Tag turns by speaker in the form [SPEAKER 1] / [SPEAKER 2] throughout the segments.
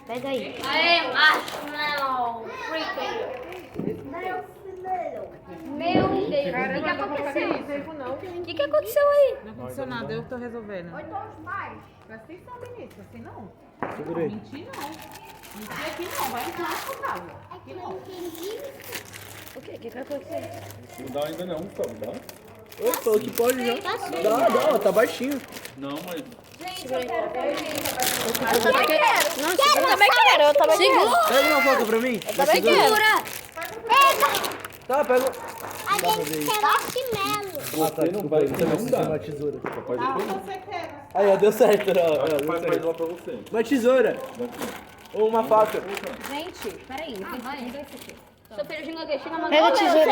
[SPEAKER 1] Pega aí.
[SPEAKER 2] Aê, marshmallow. Meu Deus, o que aconteceu? O que aconteceu aí?
[SPEAKER 3] Não aconteceu nada, eu que tô resolvendo.
[SPEAKER 4] Então os pais.
[SPEAKER 3] Presta atenção, Vinícius, assim não.
[SPEAKER 5] Segura aí.
[SPEAKER 3] Mentir não. Mentir aqui não, vai entrar na sua casa. Aqui não.
[SPEAKER 1] O que aconteceu?
[SPEAKER 6] Não dá ainda não, Gustavo, dá?
[SPEAKER 5] Ô, falou que pode já. Dá, tá baixinho.
[SPEAKER 6] Não, mas...
[SPEAKER 1] Eu também quero. Eu também quero.
[SPEAKER 5] Pega uma foto pra mim.
[SPEAKER 1] Eu também quero.
[SPEAKER 5] Tá, pega.
[SPEAKER 7] A gente quer marshmallow.
[SPEAKER 5] Ah, tá, desculpa aí. Você não dá uma tesoura.
[SPEAKER 6] Capaz de ter.
[SPEAKER 3] Você quer.
[SPEAKER 5] Aí, ó, deu certo. Ó,
[SPEAKER 6] Acho que
[SPEAKER 5] deu
[SPEAKER 6] o pai faz
[SPEAKER 5] certo.
[SPEAKER 6] uma pra você.
[SPEAKER 5] Uma tesoura. Ou uma faca.
[SPEAKER 2] Gente, peraí. Seu filho de nordestino mandou.
[SPEAKER 1] Pega a tesoura.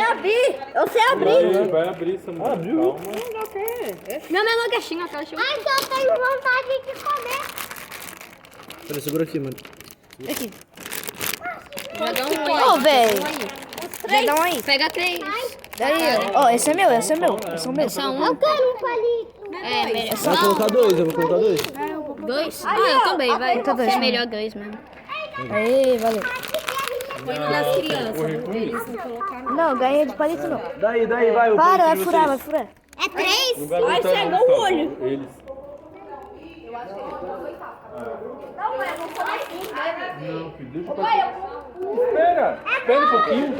[SPEAKER 7] Eu sei abrir.
[SPEAKER 6] Vai abrir essa mulher.
[SPEAKER 5] Abriu?
[SPEAKER 6] Calma.
[SPEAKER 2] Meu não é nordestino, aquela show.
[SPEAKER 7] Ai, que eu tenho vontade de comer.
[SPEAKER 5] Pera, segura aqui, mano.
[SPEAKER 1] Aqui.
[SPEAKER 2] Já dá um aí.
[SPEAKER 1] Ô, velho. Já dá um aí.
[SPEAKER 2] Pega 3.
[SPEAKER 1] Daí, ó. Esse é meu, esse é meu. Esse é o meu.
[SPEAKER 2] Só um.
[SPEAKER 7] Eu quero um palito.
[SPEAKER 2] É, melhor.
[SPEAKER 5] Eu vou colocar dois, eu vou colocar dois.
[SPEAKER 2] 2? Ah, eu também, vai.
[SPEAKER 1] Então dois.
[SPEAKER 2] É melhor 2 mesmo.
[SPEAKER 1] Aí, valeu.
[SPEAKER 2] Foi no das crianças.
[SPEAKER 6] Correr com isso.
[SPEAKER 1] Não, ganhei de palito não.
[SPEAKER 5] Daí, vai. eu
[SPEAKER 1] Para,
[SPEAKER 5] coloquei
[SPEAKER 1] vai
[SPEAKER 5] vocês.
[SPEAKER 1] furar, vai furar.
[SPEAKER 7] É 3?
[SPEAKER 6] Não vai aguentar não, Gustavo. Eles. Não, filho, deixa o pai. Espera um pouquinho.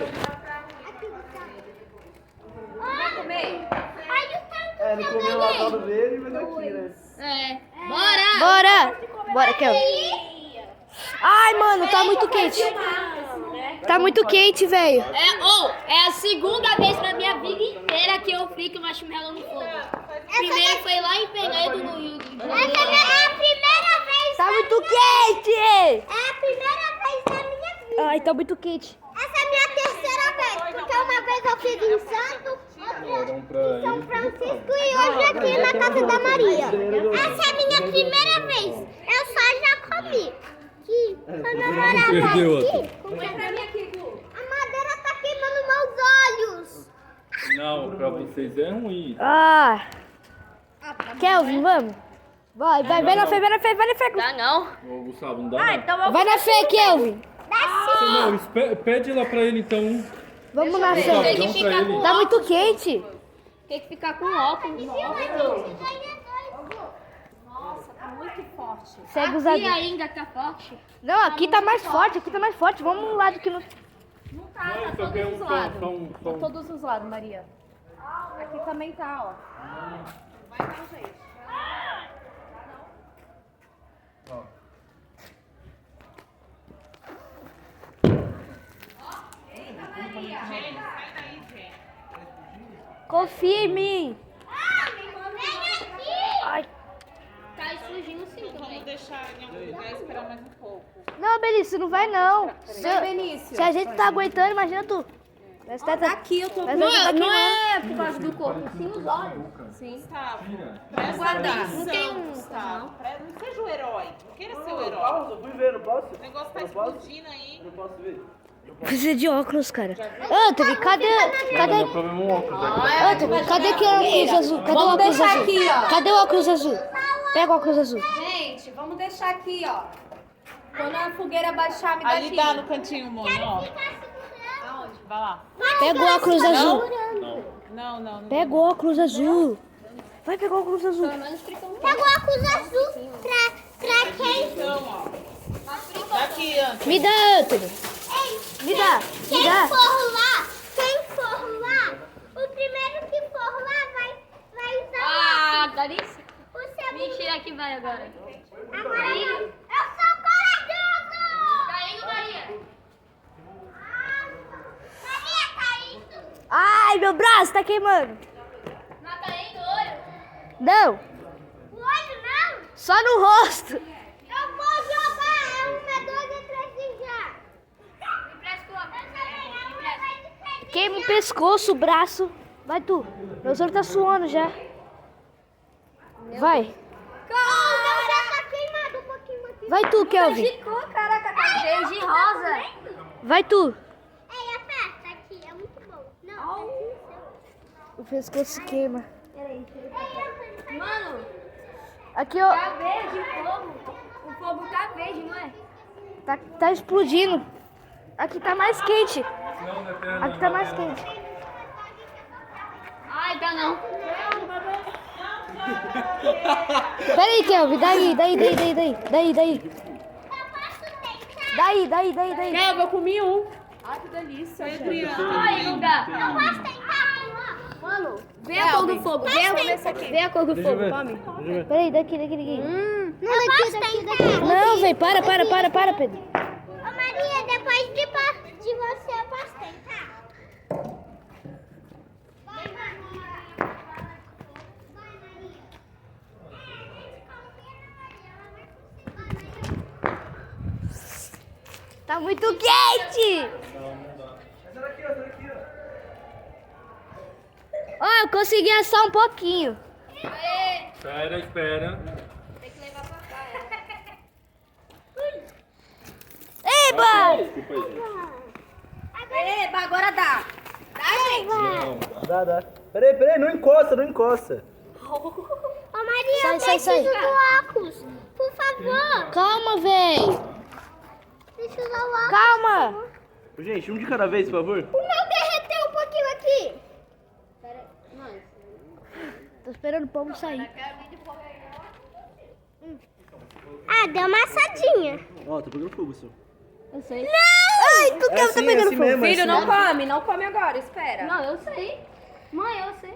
[SPEAKER 7] Vai comer? Ai, o tanto
[SPEAKER 5] É, não comeu lá todo dele e vai daqui, né?
[SPEAKER 2] É. Bora!
[SPEAKER 1] Bora! Bora, Kelvin. Ai, mano, tá muito quente. Tá muito quente, velho.
[SPEAKER 2] É a segunda vez na minha vida inteira que eu frico marshmallow no fogo. Primeiro foi lá em Penedo, no Rio de
[SPEAKER 7] Essa
[SPEAKER 2] Janeiro.
[SPEAKER 7] é a primeira vez.
[SPEAKER 1] Tá muito quente!
[SPEAKER 7] É a primeira vez da minha vida.
[SPEAKER 1] Ai, tá muito quente.
[SPEAKER 7] Essa é a minha terceira vez. Porque uma vez eu fiz em Santo, outra
[SPEAKER 6] Deram pra
[SPEAKER 7] em São
[SPEAKER 6] eles.
[SPEAKER 7] Francisco e hoje aqui na casa da Maria. Essa é a minha primeira vez. Eu só já comi. Que quando eu morava
[SPEAKER 6] Perdeu
[SPEAKER 7] aqui, a madeira tá queimando meus olhos.
[SPEAKER 6] Não, pra vocês é ruim.
[SPEAKER 1] Ah! Kelvin, vamos. Vai na fé, vai na fé.
[SPEAKER 2] Dá não.
[SPEAKER 6] Ô, Gustavo, não dá não.
[SPEAKER 7] Então
[SPEAKER 1] Vai na fé, Kelvin.
[SPEAKER 6] Não, pede lá pra ele então.
[SPEAKER 1] Vamos na
[SPEAKER 6] Gustavo,
[SPEAKER 1] fé.
[SPEAKER 6] dá um pra ele.
[SPEAKER 1] Tá muito quente.
[SPEAKER 2] Tem que ficar com óculos.
[SPEAKER 1] Segue os
[SPEAKER 2] Aqui
[SPEAKER 1] adultos.
[SPEAKER 2] ainda tá forte.
[SPEAKER 1] Não, aqui tá mais forte, Vamos um lado que não...
[SPEAKER 4] Não tá,
[SPEAKER 6] Não,
[SPEAKER 4] tá
[SPEAKER 6] isso aqui é
[SPEAKER 4] todos
[SPEAKER 6] um
[SPEAKER 4] os lados.
[SPEAKER 6] só um.
[SPEAKER 4] Todos os lados, Maria. Aqui também tá, ó. Vai dar um jeito.
[SPEAKER 1] Confia em mim. Ai.
[SPEAKER 2] Tá explodindo sim também.
[SPEAKER 3] Vamos deixar em algum lugar e esperar mais um pouco.
[SPEAKER 1] Não, Benício, não vai não.
[SPEAKER 4] Benício.
[SPEAKER 1] Se a gente tá aguentando, imagina tu. Mas tá
[SPEAKER 4] Aqui eu tô
[SPEAKER 1] Mas a gente tá
[SPEAKER 2] Não
[SPEAKER 1] queimando.
[SPEAKER 2] é por causa do corpo, sim os olhos.
[SPEAKER 3] Gustavo, presta
[SPEAKER 4] guardar.
[SPEAKER 3] atenção,
[SPEAKER 2] Não tem um-
[SPEAKER 3] Gustavo. Não seja o herói. Não queira ser o herói.
[SPEAKER 5] Eu fui ver, não posso?
[SPEAKER 3] O negócio tá explodindo aí.
[SPEAKER 5] Não posso ver.
[SPEAKER 1] Precisa de óculos, cara. Anthony, cadê
[SPEAKER 6] Meu problema é um óculos aqui.
[SPEAKER 1] Anthony, cadê aquele óculos azul? Cadê o
[SPEAKER 4] Vamos
[SPEAKER 1] óculos
[SPEAKER 4] deixar
[SPEAKER 1] azul?
[SPEAKER 4] aqui, ó.
[SPEAKER 1] Cadê o óculos azul? Pega o óculos azul.
[SPEAKER 4] Gente, vamos deixar aqui, ó. Quando a fogueira baixar, me dá
[SPEAKER 3] Ali
[SPEAKER 4] aqui.
[SPEAKER 3] dá no cantinho, mano, ó. Vai lá.
[SPEAKER 1] Pega o óculos azul.
[SPEAKER 3] Não.
[SPEAKER 1] Pega o óculos azul. Vai pegar o óculos azul.
[SPEAKER 7] Pega o óculos azul pra quem?
[SPEAKER 3] Então, ó. Daqui, Antes.
[SPEAKER 1] Me dá, Anthony. Me dá.
[SPEAKER 7] Quem for lá, o primeiro que for lá vai usar
[SPEAKER 2] Ah, Clarice?
[SPEAKER 7] o segundo.
[SPEAKER 2] Mentira que vai agora.
[SPEAKER 7] Agora eu sou corajoso!
[SPEAKER 2] Tá indo, Maria.
[SPEAKER 7] Maria, tá indo?
[SPEAKER 1] Ai, meu braço tá queimando.
[SPEAKER 2] Não tá indo, olho.
[SPEAKER 1] Não,
[SPEAKER 7] O olho não?
[SPEAKER 1] só no rosto.
[SPEAKER 7] Eu vou jogar. É 1, 2 e 3 e já.
[SPEAKER 2] Me empresta o óculos. Me empresta.
[SPEAKER 1] Queima o pescoço, o braço. Vai tu. Meu olho tá suando já. Vai.
[SPEAKER 7] O meu já tá queimado um pouquinho aqui.
[SPEAKER 1] Vai tu, Kelvin.
[SPEAKER 2] Ficou, caraca, tá cheio de rosa.
[SPEAKER 1] Vai tu.
[SPEAKER 7] Ei, aperta aqui. É muito bom. Não,
[SPEAKER 1] O pescoço queima.
[SPEAKER 2] Mano,
[SPEAKER 1] Aqui, ó.
[SPEAKER 2] tá verde o fogo. fogo tá verde, não é?
[SPEAKER 1] Tá explodindo. Aqui tá mais quente.
[SPEAKER 6] Não, não é terra,
[SPEAKER 1] Aqui tá mais quente.
[SPEAKER 2] Ai, tá não.
[SPEAKER 1] Peraí, Kelvin. Daí. Daí.
[SPEAKER 4] Eu comi um. Ai, que delícia, gente.
[SPEAKER 2] Ai, Guga.
[SPEAKER 7] Eu posso tentar, mano.
[SPEAKER 2] Vê a cor do fogo. Vê a cor do fogo. Come.
[SPEAKER 1] Peraí, daqui.
[SPEAKER 7] Não, daqui.
[SPEAKER 1] Não, velho. Para, Pedro.
[SPEAKER 7] Ô, Maria, depois de você, eu posso tentar? Vai, Maria. Vai, Maria.
[SPEAKER 1] Tá muito quente. Ó, eu consegui assar um pouquinho.
[SPEAKER 6] Espera.
[SPEAKER 1] Eba!
[SPEAKER 6] Desculpa aí, gente.
[SPEAKER 4] Eba, agora dá.
[SPEAKER 5] Dá. Peraí, não encosta.
[SPEAKER 7] Ô, Maria, eu
[SPEAKER 1] Sai.
[SPEAKER 7] preciso do óculos. Por favor.
[SPEAKER 1] Calma, véi.
[SPEAKER 7] Deixa eu usar o óculos.
[SPEAKER 1] Calma.
[SPEAKER 5] Gente, um de cada vez, por favor.
[SPEAKER 7] O meu derreteu um pouquinho aqui.
[SPEAKER 1] Tô esperando o povo sair.
[SPEAKER 7] Ah, deu uma assadinha.
[SPEAKER 5] Ó, tô pegando fogo, senhor.
[SPEAKER 1] Eu sei. Não! Ai, tu quer tá pegando fogo.
[SPEAKER 5] mesmo,
[SPEAKER 4] Filho,
[SPEAKER 5] assim
[SPEAKER 4] não come agora, espera.
[SPEAKER 2] Não, eu sei. Mãe, eu sei.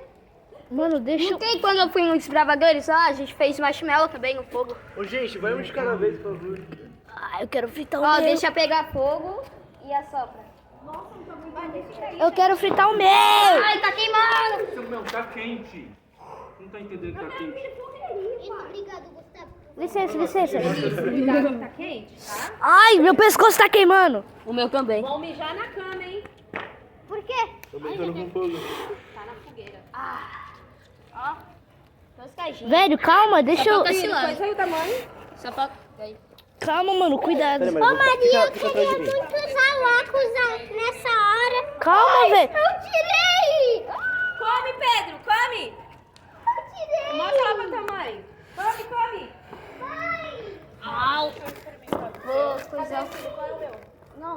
[SPEAKER 1] Mano, deixa
[SPEAKER 2] Não tem quando eu fui no Extravagores, ó, a gente fez marshmallow também no fogo.
[SPEAKER 5] Ô, gente, vai um de cada vez, por favor.
[SPEAKER 1] Ah, eu quero fritar o
[SPEAKER 2] Ó,
[SPEAKER 1] meu.
[SPEAKER 2] deixa pegar fogo e assopra.
[SPEAKER 1] Eu quero fritar o meu.
[SPEAKER 2] Ai, tá queimando.
[SPEAKER 6] Seu meu, tá quente. Não tá entendendo que tá quente.
[SPEAKER 7] Obrigado, Gustavo.
[SPEAKER 1] Licença.
[SPEAKER 4] Cuidado, tá quente, tá?
[SPEAKER 1] Ai, meu pescoço tá queimando.
[SPEAKER 2] O meu também.
[SPEAKER 4] Vão mijar na cama, hein?
[SPEAKER 7] Por quê?
[SPEAKER 5] Tô brincando com fogo.
[SPEAKER 4] Tá na fogueira.
[SPEAKER 2] Ó, toscadinho.
[SPEAKER 1] Velho, calma, deixa eu...
[SPEAKER 2] Tá cilando.
[SPEAKER 4] Depois aí o tamanho.
[SPEAKER 2] Só pra... Aí.
[SPEAKER 1] Calma, mano, cuidado.
[SPEAKER 5] Pera,
[SPEAKER 7] Ô,
[SPEAKER 5] mas
[SPEAKER 7] Maria, eu
[SPEAKER 5] fica atrás
[SPEAKER 7] queria
[SPEAKER 5] de mim.
[SPEAKER 7] muito usar o óculos nessa hora.
[SPEAKER 1] Calma, velho.
[SPEAKER 7] Eu tirei!
[SPEAKER 4] Come, Pedro, come.
[SPEAKER 7] Eu tirei!
[SPEAKER 4] Mostra lá pra tua mãe. Come.
[SPEAKER 2] Au. Vou coisar.
[SPEAKER 4] Qual é o meu?
[SPEAKER 2] Não,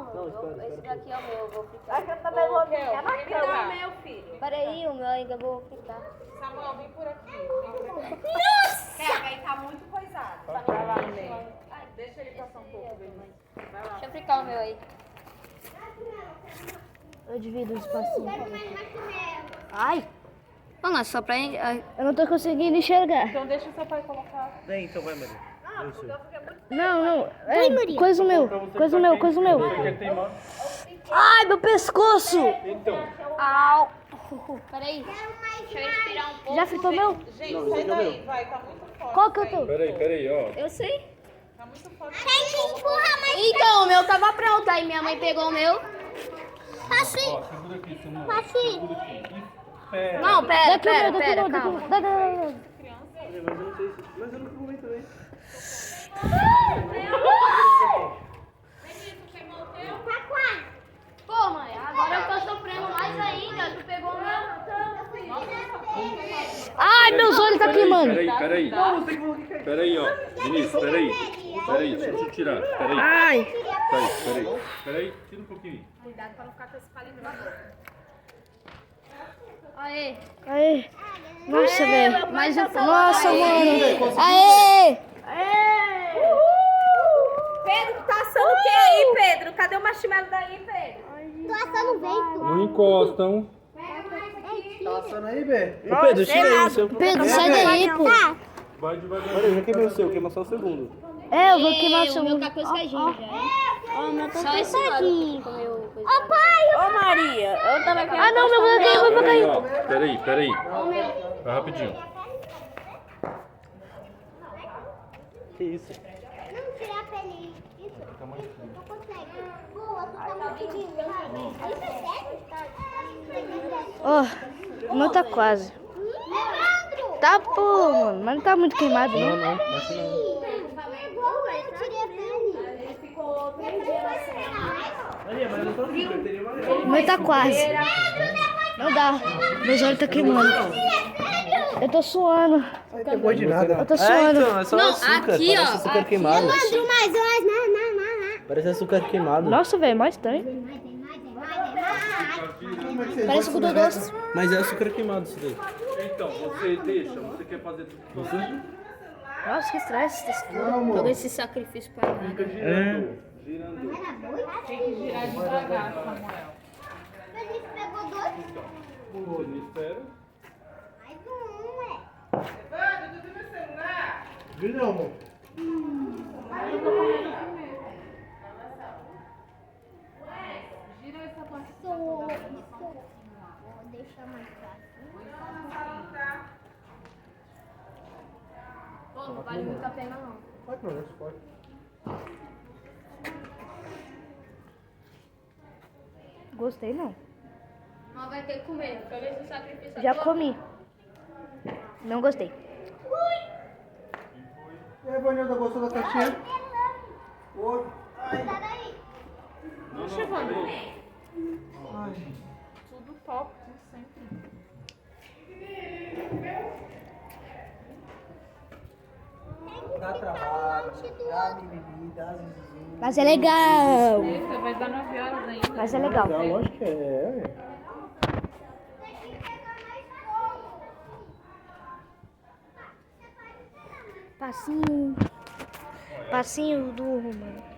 [SPEAKER 2] esse daqui é o meu, eu vou fritar.
[SPEAKER 4] Me dá o meu, filho.
[SPEAKER 2] Peraí, o meu ainda vou fritar.
[SPEAKER 4] Samuel, vem por aqui. Nossa! Pega, aí tá muito coisado. Vai lá no meio. Deixa ele passar um pouco, bem. Vai lá.
[SPEAKER 2] Deixa eu fritar o meu aí.
[SPEAKER 1] Eu divido o espacinho.
[SPEAKER 2] Ai. Vamos lá, só pra...
[SPEAKER 1] Eu não tô conseguindo enxergar.
[SPEAKER 4] Então deixa o seu pai colocar.
[SPEAKER 5] Vem, então vai, Maria. Eu sei.
[SPEAKER 1] Não. É, coisa o meu.
[SPEAKER 6] Você quer teimar?
[SPEAKER 1] Ai, meu pescoço.
[SPEAKER 6] Então.
[SPEAKER 2] Au. Peraí. Deixa eu respirar um pouco.
[SPEAKER 1] Já fritou meu?
[SPEAKER 5] Não, esse aqui é o meu.
[SPEAKER 4] Vai, tá muito forte.
[SPEAKER 1] Qual que eu tô?
[SPEAKER 6] Peraí, ó.
[SPEAKER 2] Eu sei.
[SPEAKER 4] Tá muito forte.
[SPEAKER 7] Tem que empurrar mais.
[SPEAKER 2] Então, o meu tava pronto. Aí minha mãe pegou o meu.
[SPEAKER 7] Posso ir?
[SPEAKER 6] Ó, segura aqui, Samuel.
[SPEAKER 7] Posso ir?
[SPEAKER 6] Segura aqui. Espera.
[SPEAKER 2] Não, pera, calma.
[SPEAKER 5] Mas eu não sei se... Mas eu não comi também.
[SPEAKER 7] Tá quase.
[SPEAKER 2] Pô, mãe, agora eu tô sofrendo mais ainda. Tu pegou o meu.
[SPEAKER 1] Ai, meus olhos tá queimando.
[SPEAKER 6] Peraí, ó. Vinícius, peraí, deixa eu tirar. Peraí,
[SPEAKER 1] Ai.
[SPEAKER 6] peraí, tira um pouquinho.
[SPEAKER 4] Cuidado pra não ficar com esse palito na boca.
[SPEAKER 2] Aê.
[SPEAKER 1] Aê. Nossa, velho.
[SPEAKER 2] Mais um
[SPEAKER 1] Nossa, mano. Aê.
[SPEAKER 4] Pedro, tá assando o que aí, Pedro? Cadê o marshmallow daí, Pedro?
[SPEAKER 7] Tô assando vento.
[SPEAKER 6] Não encostam.
[SPEAKER 5] Tá assando aí, Bê? Ô, Pedro, tira aí o seu.
[SPEAKER 1] Pedro, sai daí, pô.
[SPEAKER 7] Tá.
[SPEAKER 6] Vai devagar.
[SPEAKER 5] Olha, eu já queimei o seu, queima só o segundo.
[SPEAKER 1] É, eu vou queimar o
[SPEAKER 2] O
[SPEAKER 1] seu.
[SPEAKER 2] meu tá coiscadinho já.
[SPEAKER 1] Ó, meu tá
[SPEAKER 2] Só esse lado que comeu coisa.
[SPEAKER 7] Ô, pai,
[SPEAKER 4] Ô, Maria, eu também quero.
[SPEAKER 1] Ah, não, meu vai cair,
[SPEAKER 6] Peraí, ó. Peraí. Vai rapidinho.
[SPEAKER 5] Que isso?
[SPEAKER 7] não tirar a pele. Isso. Não consegue. Boa, tu tá muito pedindo. Isso é sério?
[SPEAKER 1] Ó, o meu tá quase.
[SPEAKER 7] Leandro!
[SPEAKER 1] Tá, pô, mano. Mas não tá muito queimado, não.
[SPEAKER 5] Não, acho que não.
[SPEAKER 7] Eu tirei a pele. Ele ficou 3 dias na cena.
[SPEAKER 5] Maria, mas eu tô assim, eu teria uma...
[SPEAKER 1] O meu tá quase. Não dá. Meus olhos tá queimando.
[SPEAKER 7] É sério?
[SPEAKER 1] Eu tô suando.
[SPEAKER 5] Ai, tem gosto de nada.
[SPEAKER 1] Eu tô suando.
[SPEAKER 5] Então, é só
[SPEAKER 2] Não,
[SPEAKER 5] açúcar.
[SPEAKER 2] aqui,
[SPEAKER 5] Parece
[SPEAKER 2] ó,
[SPEAKER 5] açúcar
[SPEAKER 2] aqui,
[SPEAKER 5] queimado.
[SPEAKER 7] Leandro, mais.
[SPEAKER 5] Parece açúcar queimado.
[SPEAKER 1] Nossa, velho, mais estranho. Parece com o doce.
[SPEAKER 5] Mas é açúcar queimado isso daí.
[SPEAKER 6] Então, você deixa, você quer fazer tudo sozinho?
[SPEAKER 1] Nossa, que estresse.
[SPEAKER 2] todo esse sacrifício pra nada.
[SPEAKER 6] Fica girando, girando.
[SPEAKER 3] Tem que girar devagar, Samuel.
[SPEAKER 7] Felipe pegou 2.
[SPEAKER 6] Você espera.
[SPEAKER 7] Mais um, ué.
[SPEAKER 4] Evandro, tu viu meu celular?
[SPEAKER 5] Viu não, amor?
[SPEAKER 3] Gira essa parte.
[SPEAKER 7] Vou deixar mais fácil.
[SPEAKER 2] Pô, não vale muito a pena não.
[SPEAKER 5] Pode não, pode.
[SPEAKER 1] Gostei, não.
[SPEAKER 2] Mas vai ter que comer, pra ver se o sacrifício
[SPEAKER 1] Já comi. Não gostei.
[SPEAKER 5] E aí, Vanilda, gostou da caixinha? Oi.
[SPEAKER 6] Não chegou não.
[SPEAKER 3] Tudo top, tudo sempre.
[SPEAKER 5] Dá trabalho, dá mimimi, dá zizizinho.
[SPEAKER 1] Mas é legal.
[SPEAKER 3] Eita, vai dar 9 horas ainda.
[SPEAKER 1] Mas é legal.
[SPEAKER 5] Não, lógico que é.
[SPEAKER 1] Passinho. Passinho do Romano.